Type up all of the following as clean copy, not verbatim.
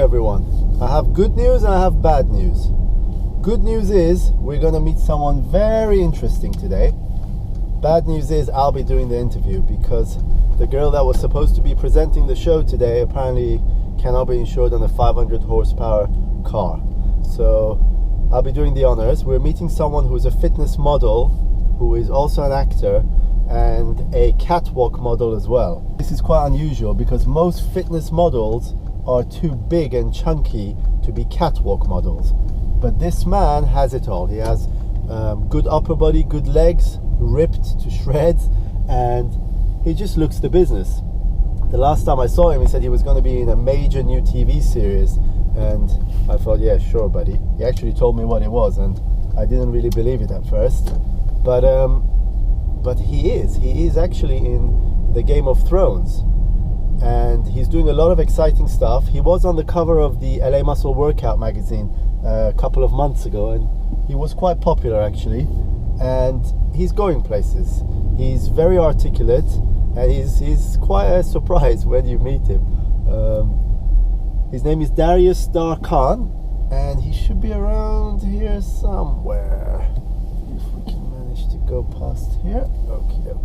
everyone. I have good news and I have bad news. Good news is we're going to meet someone very interesting today. Bad news is I'll be doing the interview because the girl that was supposed to be presenting the show today apparently cannot be insured on a 500 horsepower car. So I'll be doing the honors. We're meeting someone who's a fitness model, who is also an actor and a catwalk model as well. This is quite unusual because most fitness models are too big and chunky to be catwalk models. But this man has it all. He has good upper body, good legs, ripped to shreds, and he just looks the business. The last time I saw him, he said he was going to be in a major new TV series, and I thought, yeah, sure, buddy. He actually told me what it was, and I didn't really believe it at first. But he is actually in the Game of Thrones, and he's doing a lot of exciting stuff. He was on the cover of the LA Muscle Workout magazine a couple of months ago, and he was quite popular actually, and he's going places. He's very articulate, and he's quite a surprise when you meet him. His name is Darius Dar Khan, and he should be around here somewhere. If we can manage to go past here. Okay.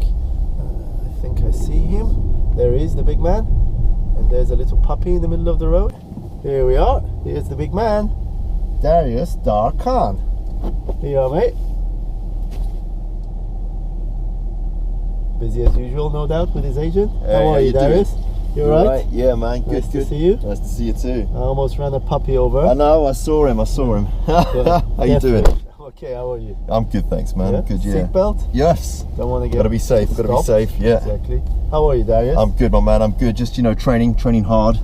I think I see him. There he is, the big man. And there's a little puppy in the middle of the road. Here we are. Here's the big man, Darius Dar Khan. Here you are, mate. Busy as usual, no doubt, with his agent. Hey, how are you, Darius? Doing? You alright? Yeah, man. Good, nice good. to see you. Nice to see you too. I almost ran a puppy over. I know. I saw him. Yeah, How you doing? Okay, how are you? I'm good, thanks, man. Yeah? I'm good. Yeah. Seatbelt? Yes. Don't want to get. Gotta be safe. Gotta be safe. Yeah. Exactly. How are you, Darius? I'm good, my man. I'm good. Just training hard,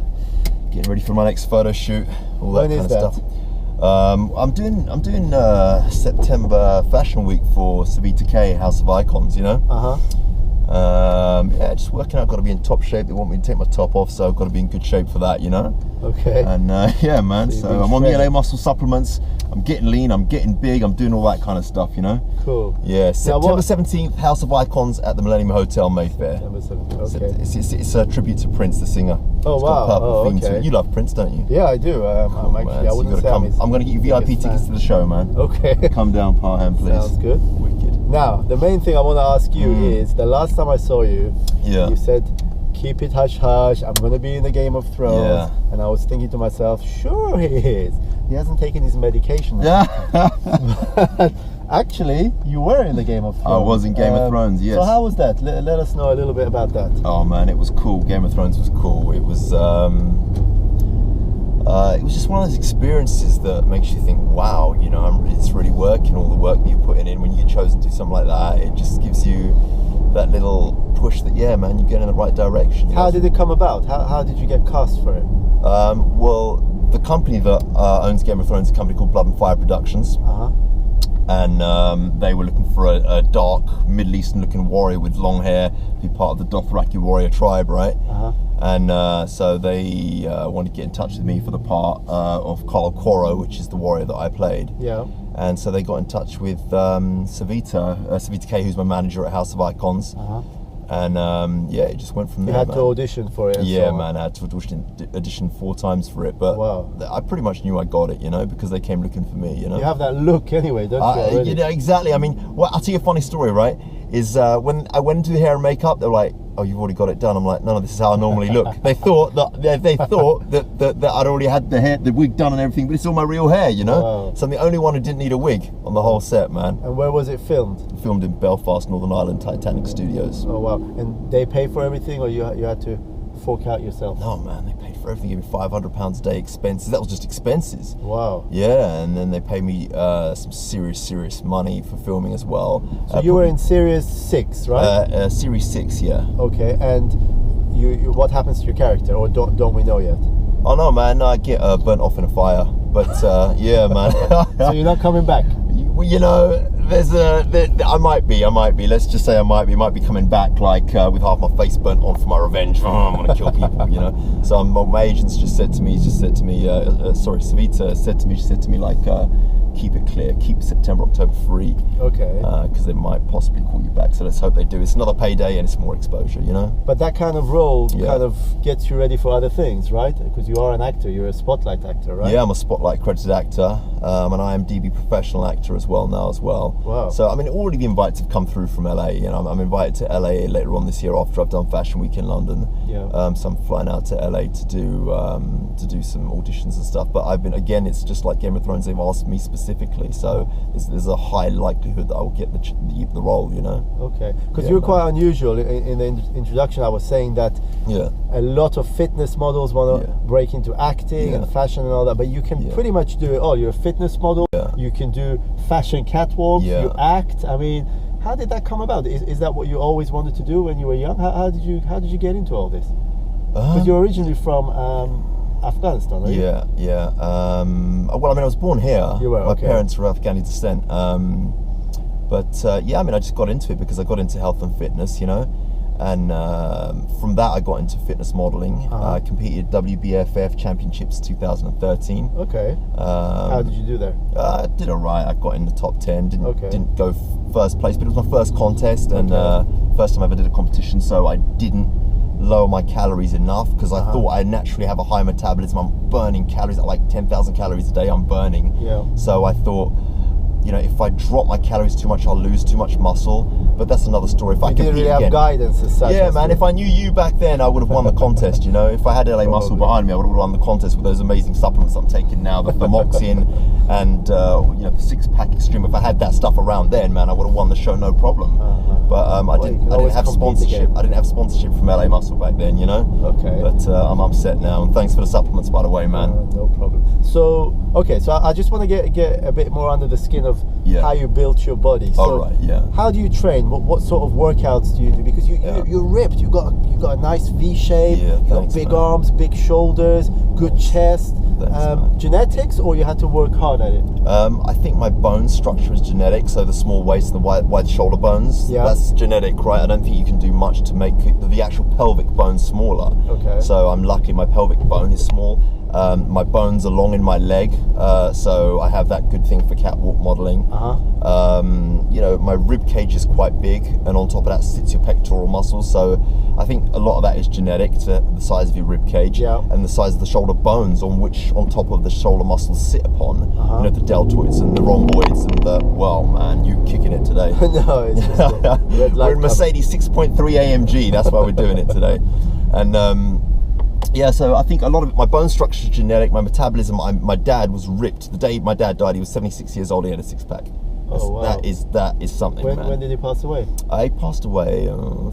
getting ready for my next photo shoot, all that kind of stuff. I'm doing September Fashion Week for Savita K, House of Icons. Yeah, just working out. Got to be in top shape. They want me to take my top off, so I've got to be in good shape for that, Okay. And yeah, man. So I'm on the LA Muscle supplements. I'm getting lean. I'm getting big. I'm doing all that kind of stuff, Cool. Yeah. September 17th, House of Icons at the Millennium Hotel, Mayfair. September 17th. Okay. It's a tribute to Prince, the singer. Oh, it's wow. got a purple theme to okay. it. You love Prince, don't you? Yeah, I do. I'm actually. Man. I So wouldn't say I'm going to get you VIP tickets to the show, man. Okay. Come down, Parham, please. Sounds good. Wicked. Now, the main thing I want to ask you is, the last time I saw you, you said, keep it hush hush, I'm going to be in the Game of Thrones. Yeah. And I was thinking to myself, sure he is. He hasn't taken his medication. Yeah. Actually, you were in the Game of Thrones. I was in Game of Thrones, yes. So how was that? Let us know a little bit about that. Oh man, it was cool. Game of Thrones was cool. It was just one of those experiences that makes you think, wow, it's really working, all the work that you're putting in. When you get chosen to do something like that, it just gives you that little push that, yeah, man, you're going in the right direction. How did it come about? How did you get cast for it? Well, the company that owns Game of Thrones is a company called Blood and Fire Productions. And they were looking for a dark, Middle Eastern looking warrior with long hair to be part of the Dothraki warrior tribe, right? And so they wanted to get in touch with me for the part of Carl Quoro, which is the warrior that I played. Yeah. And so they got in touch with Savita K, who's my manager at House of Icons. And yeah, it just went from there. You had to audition for it. Yeah, man, I had to audition 4 times for it, but wow. I pretty much knew I got it, because they came looking for me, You have that look anyway, don't you? Exactly. I mean, I'll tell you a funny story, right? Is when I went into the hair and makeup, they're like, "Oh, you've already got it done." I'm like, "No, this is how I normally look." They thought that I'd already had the wig done and everything, but it's all my real hair, Wow. So I'm the only one who didn't need a wig on the whole set, man. And where was it filmed? Filmed in Belfast, Northern Ireland, Titanic Studios. Oh wow! And they pay for everything, or you had to fork out yourself? No, man, they paid for everything. Gave me £500 a day expenses. That was just expenses. Wow. Yeah, and then they paid me some serious money for filming as well. So you were in Series 6, right? Series 6, yeah. Okay, and you what happens to your character, or don't we know yet? Oh no, man, I get burnt off in a fire. But yeah, man. So you're not coming back? I might be. Let's just say I might be coming back, like with half my face burnt on for my revenge. I'm gonna kill people, So my agents just said to me, Savita said to me, she said to me, like, keep it clear, keep September, October free. Okay. Because they might possibly call you back. So let's hope they do. It's another payday and it's more exposure, you know. But that kind of role kind of gets you ready for other things, right? Because you are an actor, you're a spotlight actor, right? Yeah, I'm a spotlight accredited actor. I'm an IMDb professional actor as well now as well. Wow. So I mean, already the invites have come through from LA. You know, I'm invited to LA later on this year after I've done Fashion Week in London. Yeah. So I'm flying out to LA to do some auditions and stuff. But I've been, again, it's just like Game of Thrones. They've asked me specifically, so there's a high likelihood that I will get the role. You know. Okay. Because you're quite unusual. In the introduction, I was saying that a lot of fitness models want to break into acting and fashion and all that, but you can pretty much do it all. You're a fitness model. You can do fashion catwalks. You act. I mean, how did that come about? Is that what you always wanted to do when you were young? How did you get into all this? Because you're originally from Afghanistan, are you? Yeah. Well, I mean, I was born here. You were. My parents were of Afghani descent. But I mean, I just got into it because I got into health and fitness, you know. And from that, I got into fitness modeling. I competed at WBFF Championships 2013. Okay. How did you do there? I did alright. I got in the top 10. Didn't go first place, but it was my first contest and first time I ever did a competition. So I didn't lower my calories enough because I thought I naturally have a high metabolism. I'm burning calories at like 10,000 calories a day. I'm burning. Yeah. So I thought, you know, if I drop my calories too much, I'll lose too much muscle. But that's another story. If I didn't really have guidance as such. Yeah, man. If I knew you back then, I would have won the contest. You know, if I had LA Muscle behind me, I would have won the contest with those amazing supplements I'm taking now, the thermoxin and you know, the 6-pack extreme. If I had that stuff around then, man, I would have won the show no problem. But I didn't have sponsorship. I didn't have sponsorship from LA Muscle back then. You know. Okay. But I'm upset now, and thanks for the supplements, by the way, man. No problem. So so I just want to get a bit more under the skin of how you built your body. So how do you train? What sort of workouts do you do? Because you're ripped. You got a nice V shape. You got big arms, big shoulders, good chest. Genetics, or you had to work hard at it? I think my bone structure is genetic. So the small waist, the wide shoulder bones. That's genetic, right? I don't think you can do much to make the actual pelvic bone smaller. Okay. So I'm lucky. My pelvic bone is small. My bones are long in my leg, so I have that good thing for catwalk modeling. You know, my rib cage is quite big, and on top of that sits your pectoral muscles. So I think a lot of that is genetic to the size of your rib cage and the size of the shoulder bones on top of the shoulder muscles sit upon. You know, the deltoids and the rhomboids and the, well, man, you kicking it today. No, it's just we're in Mercedes 6.3 AMG. That's why we're doing it today, and. So I think a lot of my bone structure is genetic. My metabolism. My dad was ripped. The day my dad died, he was 76 years old. He had a 6-pack. Oh, wow. That is something, man. When did he pass away? He passed away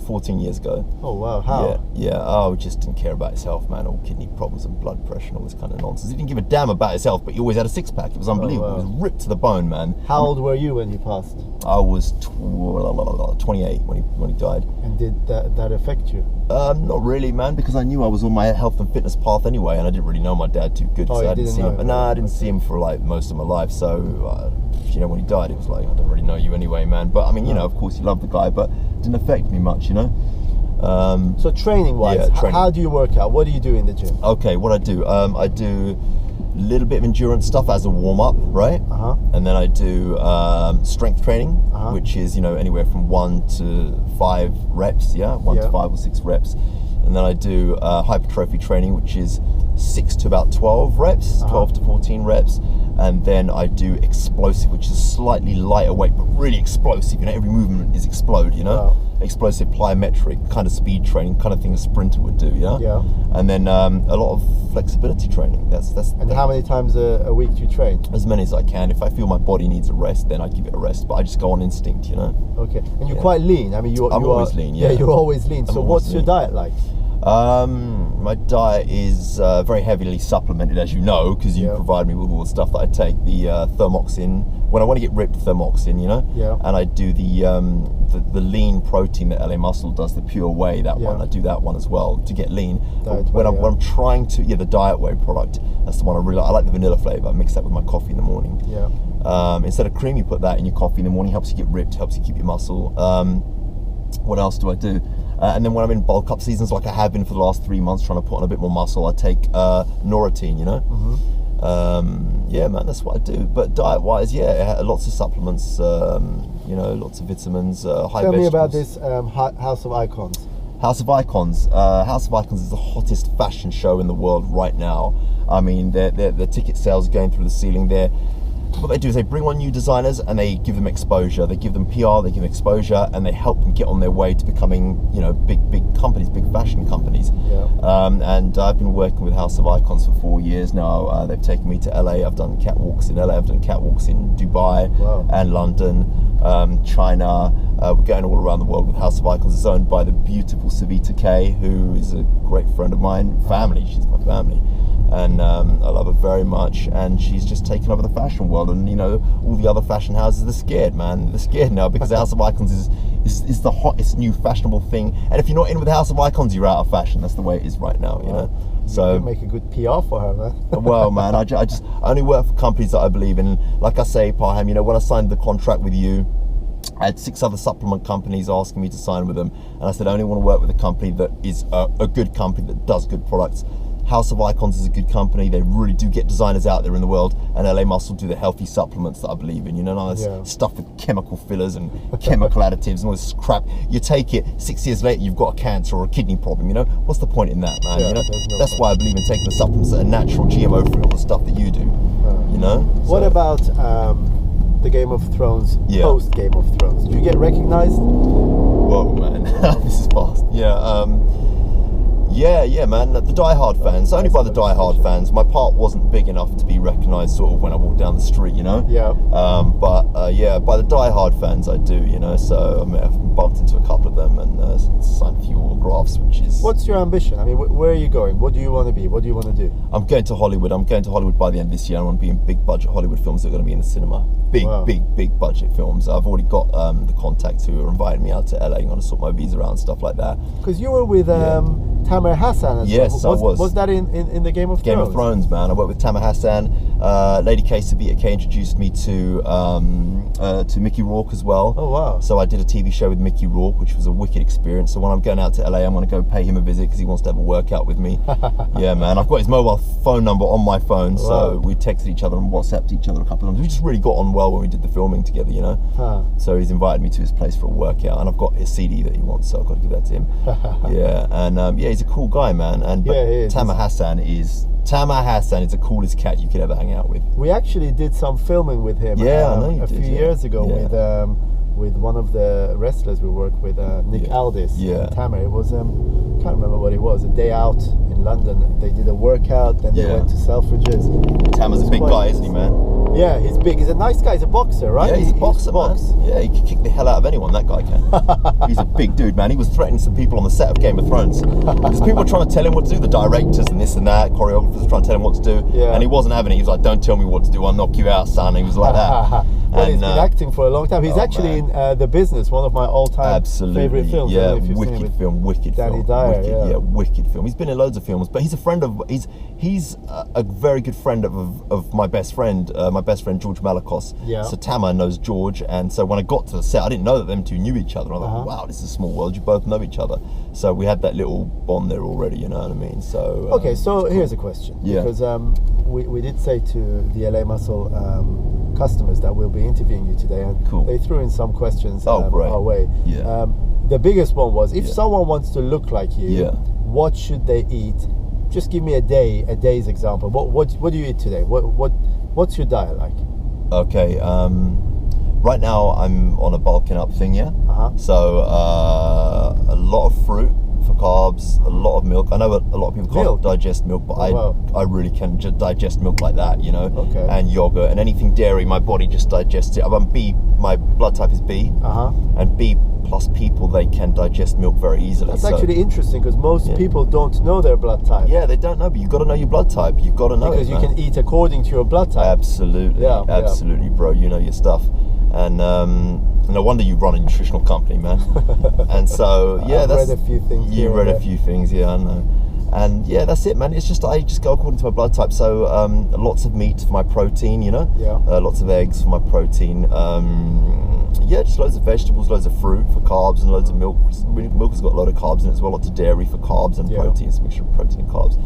14 years ago. Oh, wow. How? Oh, just didn't care about his health, man. All kidney problems and blood pressure and all this kind of nonsense. He didn't give a damn about his health, but he always had a 6-pack. It was unbelievable. Oh, wow. He was ripped to the bone, man. How old were you when he passed? I was 28 when he died. And did that affect you? Not really, man, because I knew I was on my health and fitness path anyway, and I didn't really know my dad too good. I didn't see him. I didn't see him for like most of my life. So, you know, when he died, it was like, I don't really know you anyway, man. But I mean, you know, of course, you love the guy, but it didn't affect me much, you know. So training-wise, how do you work out? What do you do in the gym? Okay, what I do a little bit of endurance stuff as a warm-up, right? And then I do strength training, which is, you know, anywhere from 1 to 5 reps, 1 to 5 or 6 reps. And then I do hypertrophy training, which is 6 to about 12 reps, 12 to 14 reps. And then I do explosive, which is slightly lighter weight, but really explosive. You know, every movement is explode, you know? Wow. Explosive plyometric, kind of speed training, kind of thing a sprinter would do, yeah? And then a lot of flexibility training. And how many times a week do you train? As many as I can. If I feel my body needs a rest, then I give it a rest. But I just go on instinct, you know? Okay. And you're quite lean. I mean, I'm always lean, yeah. You're always lean. So what's your diet like? My diet is very heavily supplemented, as you know, because you provide me with all the stuff that I take. The thermoxin, when I want to get ripped, thermoxin, you know. And I do the lean protein that LA Muscle does, the pure whey. That one, I do that one as well to get lean. When I'm trying to, the diet whey product. That's the one I really like. I like the vanilla flavor. I mix that with my coffee in the morning. Instead of cream, you put that in your coffee in the morning. Helps you get ripped. Helps you keep your muscle. What else do I do? And then when I'm in bulk up seasons, like I have been for the last 3 months, trying to put on a bit more muscle, I take Noratine, you know? Yeah, man, that's what I do. But diet-wise, yeah, lots of supplements, lots of vitamins, high Tell vegetables. me about this House of Icons. House of Icons. House of Icons is the hottest fashion show in the world right now. I mean, their ticket sales are going through the ceiling. What they do is they bring on new designers and they give them exposure. They give them PR, they give them exposure, and they help them get on their way to becoming, big companies, big fashion companies. Yeah. And I've been working with House of Icons for 4 years now. They've taken me to LA. I've done catwalks in LA. I've done catwalks in Dubai and London, China. We're going all around the world with House of Icons. It's owned by the beautiful Savita K, who is a great friend of mine. Family, she's my family. And I love her very much, and she's just taken over the fashion world. And all the other fashion houses, they're scared, man. They're scared now because the House of Icons is the hottest new fashionable thing. And if you're not in with the House of Icons, you're out of fashion. That's the way it is right now, you know. So you make a good PR for her, man. Well, man, I only work for companies that I believe in. Like I say, Parham, when I signed the contract with you, I had 6 other supplement companies asking me to sign with them, and I said I only want to work with a company that is a good company that does good products. House of Icons is a good company. They really do get designers out there in the world, and LA Muscle do the healthy supplements that I believe in. None of this stuff with chemical fillers and chemical additives and all this crap. You take it, 6 years later, you've got a cancer or a kidney problem. What's the point in that, man? That's why I believe in taking the supplements that are natural, GMO-free, all the stuff that you do. What about the Game of Thrones, post Game of Thrones? Do you get recognized? Whoa, man, this is fast. Yeah, man. The die-hard fans, only by the die-hard fans. My part wasn't big enough to be recognised sort of when I walked down the street, Yeah. But by the die-hard fans I do, So I've bumped into a couple of them and signed a few autographs, which is... What's your ambition? I mean, where are you going? What do you want to be? What do you want to do? I'm going to Hollywood. I'm going to Hollywood by the end of this year. I want to be in big-budget Hollywood films that are going to be in the cinema. Big budget films. I've already got the contacts who are inviting me out to LA. I'm going to sort my visa out and stuff like that. Because you were with... Tamer Hassan as yes, well. I was. Was that in the Game of Thrones? Game of Thrones, man. I worked with Tamer Hassan. Lady K, Savita K introduced me to Mickey Rourke as well. Oh, wow. So I did a TV show with Mickey Rourke, which was a wicked experience. So when I'm going out to LA, I'm going to go pay him a visit because he wants to have a workout with me. Yeah, man. I've got his mobile phone number on my phone, so we texted each other and WhatsApped each other a couple of times. We just really got on well when we did the filming together, So he's invited me to his place for a workout, and I've got his CD that he wants, so I've got to give that to him. And he's a cool guy, man. And Tamer Hassan is the coolest cat you could ever hang out with. We actually did some filming with him a few years ago with one of the wrestlers we worked with, Nick Aldis. Tamer. It was can't remember what it was. A day out in London. They did a workout, then they went to Selfridges. Tamer's a big guy, isn't he, man? Yeah, he's big. He's a nice guy. He's a boxer, right? Yeah, he's a boxer, man. Yeah, he can kick the hell out of anyone, that guy can. He's a big dude, man. He was threatening some people on the set of Game of Thrones. Because people were trying to tell him what to do, the directors and this and that, choreographers were trying to tell him what to do. And he wasn't having it. He was like, don't tell me what to do, I'll knock you out, son. He was like that. Well, he's been acting for a long time. He's actually in The Business, one of my all-time favorite films. Yeah, wicked film. Danny Dyer, wicked film. He's been in loads of films, but he's a friend of, he's a very good friend of my best friend George Malakos. So Tamer knows George, and so when I got to the set, I didn't know that them two knew each other. I was like, wow, this is a small world. You both know each other. So we had that little bond there already. You know what I mean? So okay, so here's a question. Because we did say to the LA Muscle customers that we'll be interviewing you today, and they threw in some questions our way. The biggest one was, if someone wants to look like you, what should they eat? Just give me a day's example. What do you eat today? What's your diet like? Okay, right now I'm on a bulking up thing, so a lot of fruit for carbs, a lot of milk. I know a lot of people can't digest milk, but I really can just digest milk like that, and yogurt and anything dairy, my body just digests it. I'm B, my blood type is B, and B plus people, they can digest milk very easily. That's actually interesting, because most people don't know their blood type. Yeah, they don't know, but you've got to know your blood type. You've got to know because you can eat according to your blood type. Absolutely, absolutely, bro. You know your stuff. And no wonder you run a nutritional company, man. And so I've read a few things. You read a few things, I know. And that's it, man. It's just I just go according to my blood type. So lots of meat for my protein, lots of eggs for my protein. Yeah, just loads of vegetables, loads of fruit for carbs, and loads of milk. Milk has got a lot of carbs in it as well, lots of dairy for carbs and proteins, a mixture of protein and carbs.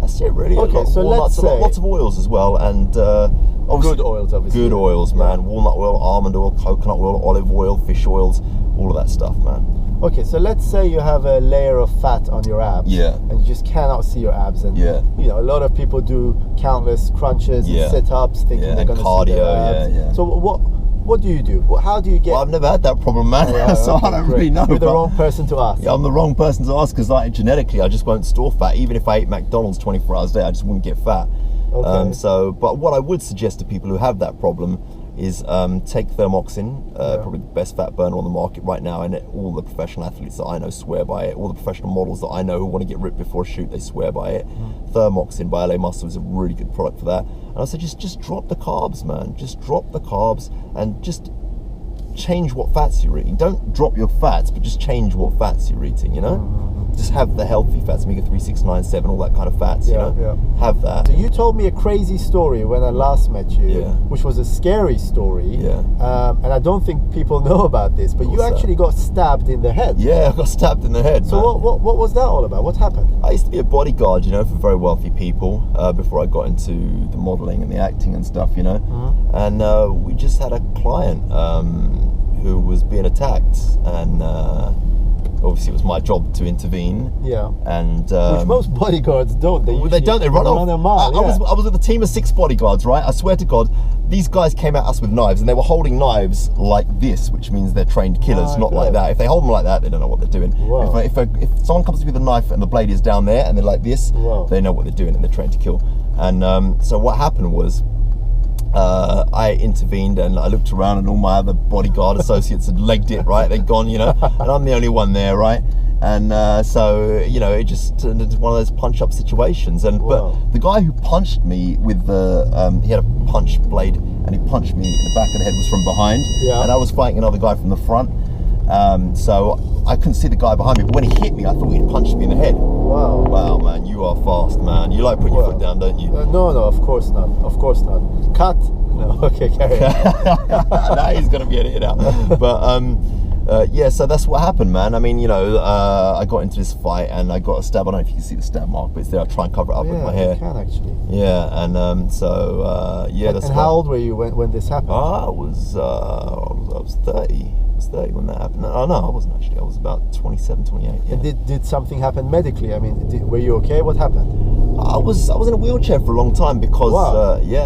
That's it, really. Okay, so let's say lots of oils as well, and good oils, obviously. Good oils, man. Walnut oil, almond oil, coconut oil, olive oil, fish oils, all of that stuff, man. Okay, so let's say you have a layer of fat on your abs, and you just cannot see your abs, and you know, a lot of people do countless crunches and sit-ups, thinking they're going to see their abs. So what do you do? How do you get? Well, I've never had that problem, man. So I don't really know. You're the wrong person to ask. Yeah, I'm the wrong person to ask because, like, genetically, I just won't store fat. Even if I ate McDonald's 24 hours a day, I just wouldn't get fat. Okay. But what I would suggest to people who have that problem is take Thermoxin, probably the best fat burner on the market right now, and all the professional athletes that I know swear by it. All the professional models that I know who want to get ripped before a shoot, they swear by it. Thermoxin by LA Muscle is a really good product for that. And I said, just drop the carbs, man. Just drop the carbs and just change what fats you're eating. Don't drop your fats, but just change what fats you're eating, you know? Just have the healthy fats, omega-3, 6, 9, 7, all that kind of fats, you know? Have that. So you told me a crazy story when I last met you, which was a scary story. And I don't think people know about this, but you actually got stabbed in the head. Yeah, I got stabbed in the head, So what was that all about? What happened? I used to be a bodyguard, you know, for very wealthy people before I got into the modeling and the acting and stuff, you know? And we just had a client who was being attacked, and obviously it was my job to intervene. And which most bodyguards don't. They don't. They run off. A mile, I was with a team of 6 bodyguards, right? I swear to God, these guys came at us with knives, and they were holding knives like this, which means they're trained killers, not like that. If they hold them like that, they don't know what they're doing. If someone comes with a knife and the blade is down there and they're like this, they know what they're doing and they're trained to kill. And so what happened was, I intervened and I looked around and all my other bodyguard associates had legged it, right? They'd gone, you know, and I'm the only one there, right? And so, you know, it just turned into one of those punch-up situations. And but the guy who punched me with the, he had a punch blade and he punched me in the back of the head was from behind. And I was fighting another guy from the front. So I couldn't see the guy behind me, but when he hit me, I thought he'd punched me in the head. Wow, man, you are fast, man. You like putting your foot down, don't you? No, of course not. Of course not. Cut. No, okay, carry on. Now he's gonna be edited out. But yeah, so that's what happened, man. I mean, you know, I got into this fight and I got a stab. I don't know if you can see the stab mark, but it's there. I try and cover it up with my hair. You can actually. Yeah, and so yeah. And how old were you when this happened? I was 30. I was 30 when that happened. No, I wasn't actually. I was about 27, 28. Yeah. And did something happen medically? I mean, were you okay? What happened? I was in a wheelchair for a long time because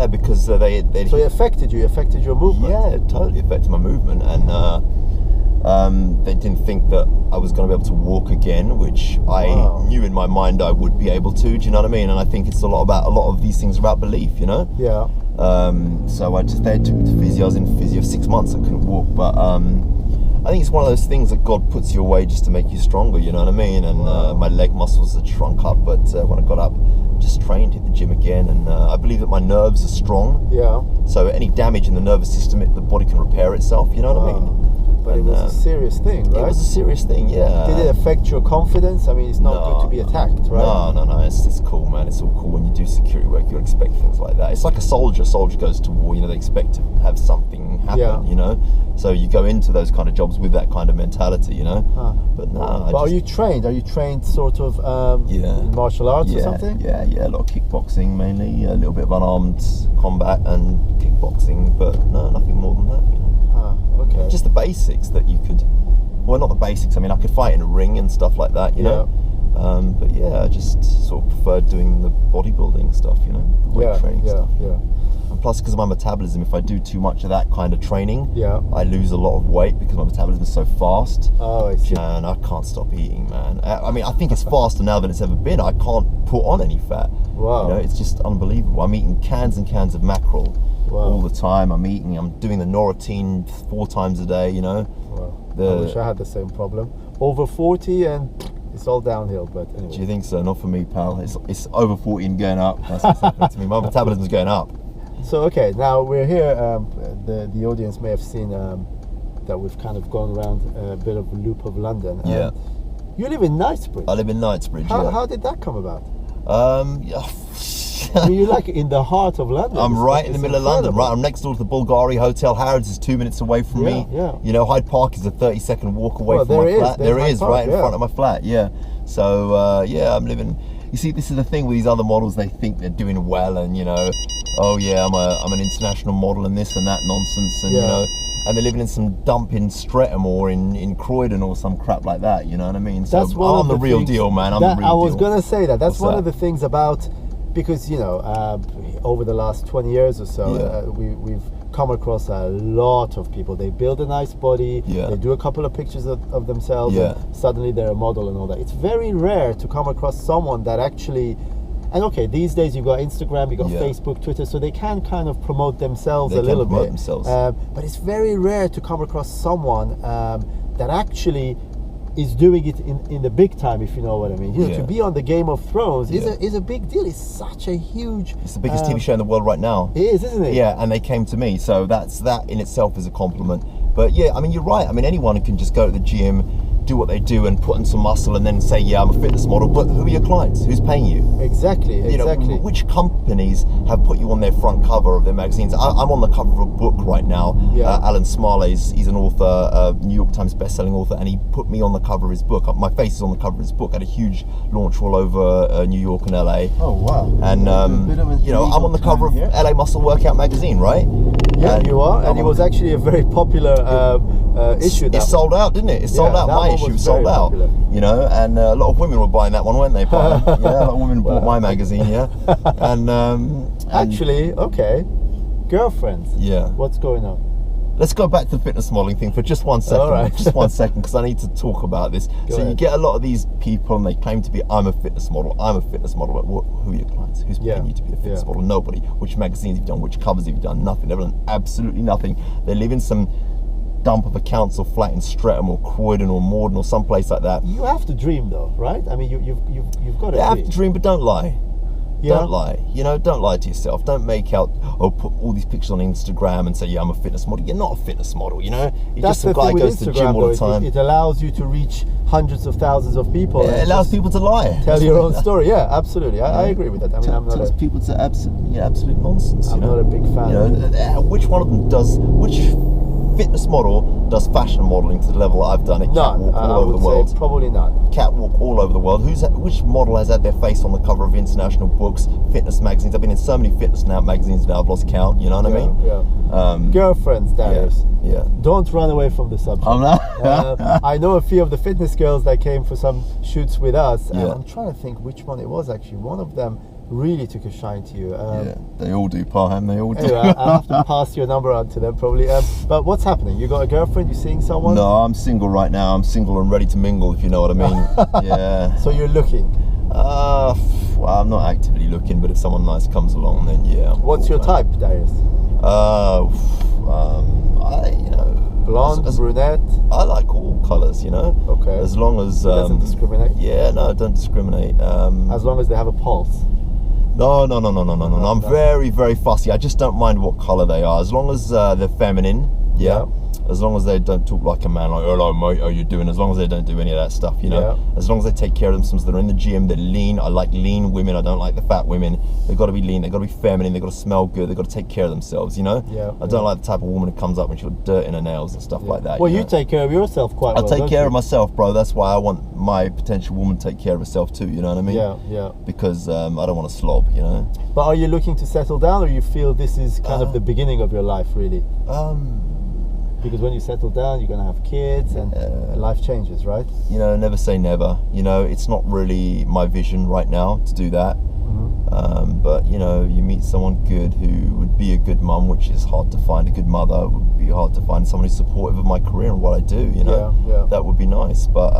because they so it affected you. Affected your movement. Yeah, it totally affected my movement, and they didn't think that I was going to be able to walk again, which I knew in my mind I would be able to. Do you know what I mean? And I think it's a lot of these things about belief, you know. Yeah. So they took me to physio. I was in physio for 6 months. I couldn't walk, but I think it's one of those things that God puts you away just to make you stronger, you know what I mean? And my leg muscles had shrunk up, but when I got up, just trained, hit the gym again, and I believe that my nerves are strong. Yeah. So any damage in the nervous system, the body can repair itself, you know what I mean? But it was a serious thing, right? It was a serious thing, yeah. Did it affect your confidence? I mean, it's not good to be attacked, right? No. It's cool, man. It's all cool. When you do security work, you expect things like that. It's like a soldier. A soldier goes to war, you know, they expect to have something happen, you know? So you go into those kind of jobs with that kind of mentality, you know? But no. But are you trained? Are you trained sort of in martial arts or something? Yeah. A lot of kickboxing mainly, a little bit of unarmed combat and kickboxing, but no, nothing more than that, you know? Okay. Just the basics that you could, well, not the basics, I mean, I could fight in a ring and stuff like that, you know? But yeah, I just sort of preferred doing the bodybuilding stuff, you know? The weight training stuff. And plus, because of my metabolism, if I do too much of that kind of training, I lose a lot of weight because my metabolism is so fast. Oh, I see. And I can't stop eating, man. I mean, I think it's faster now than it's ever been. I can't put on any fat. Wow. You know, it's just unbelievable. I'm eating cans and cans of mackerel. All the time. I'm doing the Norotine 4 times a day, you know. I wish I had the same problem. Over 40 and it's all downhill, but anyway. Do you think so? Not for me, pal. It's over 40 and going up. That's what's happening to me. My metabolism's going up. So, okay, now we're here. The audience may have seen that we've kind of gone around a bit of a loop of London. Yeah. You live in Knightsbridge. I live in Knightsbridge, How did that come about? I mean, you're like in the heart of London. I'm right in the middle of London, right? I'm next door to the Bulgari Hotel. Harrods is 2 minutes away from me. Yeah. You know, Hyde Park is a 30-second walk away from my flat. There is, right in front of my flat, yeah. So, yeah, I'm living... You see, this is the thing with these other models. They think they're doing well and, you know, oh, yeah, I'm an international model and this and that nonsense. And, you know, and they're living in some dump in Streatham or in Croydon or some crap like that, you know what I mean? So that's one I'm the real deal, man. I'm the real deal. I was going to say that. That's one of the things about... Because, you know, over the last 20 years or so, we've come across a lot of people. They build a nice body, they do a couple of pictures of themselves, and suddenly they're a model and all that. It's very rare to come across someone that actually... And okay, these days you've got Instagram, you've got Facebook, Twitter, so they can kind of promote themselves a little bit. But it's very rare to come across someone that actually... is doing it in the big time, if you know what I mean. You know, to be on the Game of Thrones is a big deal. It's such a huge... It's the biggest TV show in the world right now. It is, isn't it? Yeah, and they came to me, so that in itself is a compliment. But yeah, I mean, you're right. I mean, anyone can just go to the gym, do what they do and put in some muscle and then say, yeah, I'm a fitness model. But who are your clients? Who's paying you? Exactly. You know, which companies have put you on their front cover of their magazines? I'm on the cover of a book right now. Alan Smalley, he's an author, New York Times best-selling author, and he put me on the cover of his book. My face is on the cover of his book. Had a huge launch all over New York and LA. Oh, wow. And, you know, I'm on the cover of LA Muscle Workout magazine, right? Yeah, and you are. And it was actually a very popular issue. It sold out, didn't it? It sold out. My issue was sold out. You know, and a lot of women were buying that one, weren't they? Yeah, a lot of women bought my magazine, And actually, okay, girlfriends. Yeah. What's going on? Let's go back to the fitness modeling thing for just 1 second. All right. Just 1 second, because I need to talk about this. You get a lot of these people, and they claim to be, I'm a fitness model. I'm a fitness model. But who are your clients? Who's paying you to be a fitness model? Nobody. Which magazines have you done? Which covers have you done? Nothing. They've done absolutely nothing. They live in some dump of a council flat in Streatham or Croydon or Morden or someplace like that. You have to dream, though, right? I mean, you've got to. You have to dream, but don't lie. Don't lie. You know, don't lie to yourself. Don't make out put all these pictures on Instagram and say, yeah, I'm a fitness model. You're not a fitness model, you know? You're just some guy who goes to the gym all the time. It allows you to reach hundreds of thousands of people. It allows people to lie. Tell your own story. Yeah, absolutely. I agree with that. I mean, I'm not tells people to absolute nonsense. I'm not a big fan. You know, which one of them does? Which fitness model does fashion modeling to the level I've done it? Catwalk all over the world. Probably not. Catwalk all over the world. Which model has had their face on the cover of international books, fitness magazines? I've been in so many fitness magazines now, I've lost count. You know what I mean? Yeah. Girlfriends, Darius. Yeah. Don't run away from the subject. I'm not. I know a few of the fitness girls that came for some shoots with us. And I'm trying to think which one it was actually. One of them really took a shine to you. Yeah, they all do, Parham. They all do. Anyway, I'll have to pass your number on to them probably. But what's happening? You got a girlfriend? You seeing someone? No, I'm single right now. I'm single and ready to mingle, if you know what I mean. Yeah. So you're looking? Well, I'm not actively looking, but if someone nice comes along, then yeah. What's your type, Darius? You know, blonde, brunette. I like all colours, you know. Okay. As long as doesn't discriminate. Yeah, no, don't discriminate. As long as they have a pulse. No. I'm very, very fussy. I just don't mind what colour they are, as long as they're feminine. Yeah. As long as they don't talk like a man, like, hello mate, how you doing? As long as they don't do any of that stuff, you know. As long as they take care of themselves, they're in the gym, they're lean. I like lean women. I don't like the fat women. They've got to be lean. They've got to be feminine. They've got to smell good. They've got to take care of themselves, you know. I don't like the type of woman who comes up and she's got dirt in her nails and stuff like that. Well, you take care of yourself quite well. I take care of myself, bro. That's why I want my potential woman to take care of herself too. You know what I mean? Yeah. Because I don't want to slob, you know. But are you looking to settle down, or you feel this is kind of the beginning of your life, really? Because when you settle down, you're going to have kids and life changes, right? You know, never say never. You know, it's not really my vision right now to do that. But, you know, you meet someone good who would be a good mum, which is hard to find. A good mother would be hard to find. Someone who's supportive of my career and what I do, you know. That would be nice. But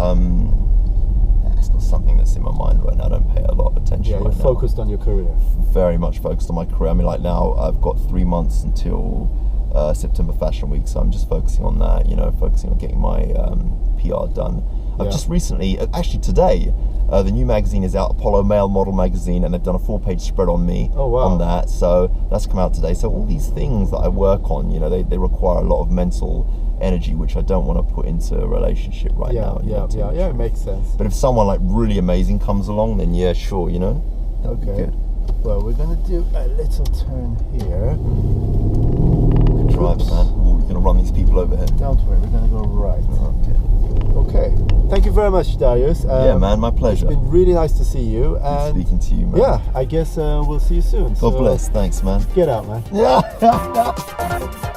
it's not something that's in my mind right now. I don't pay a lot of attention right now. You're focused on your career. Very much focused on my career. I mean, like now, I've got 3 months until September Fashion Week, so I'm just focusing on that, you know, focusing on getting my PR done. I've just recently, actually today, the new magazine is out, Apollo Male Model Magazine, and they've done a 4-page spread on me on that, so that's come out today. So all these things that I work on, you know, they require a lot of mental energy, which I don't want to put into a relationship right now. Yeah, it makes sense. But if someone like really amazing comes along, then yeah, sure, you know, that would be good. Well, we're gonna do a little turn here. Drive, man. We're going to run these people over here. Don't worry, we're gonna go right. Okay. Okay. Thank you very much, Darius. Yeah, man, my pleasure. It's been really nice to see you. And Good speaking to you, man. yeah, I guess we'll see you soon. God bless. Thanks, man. Get out, man. Yeah.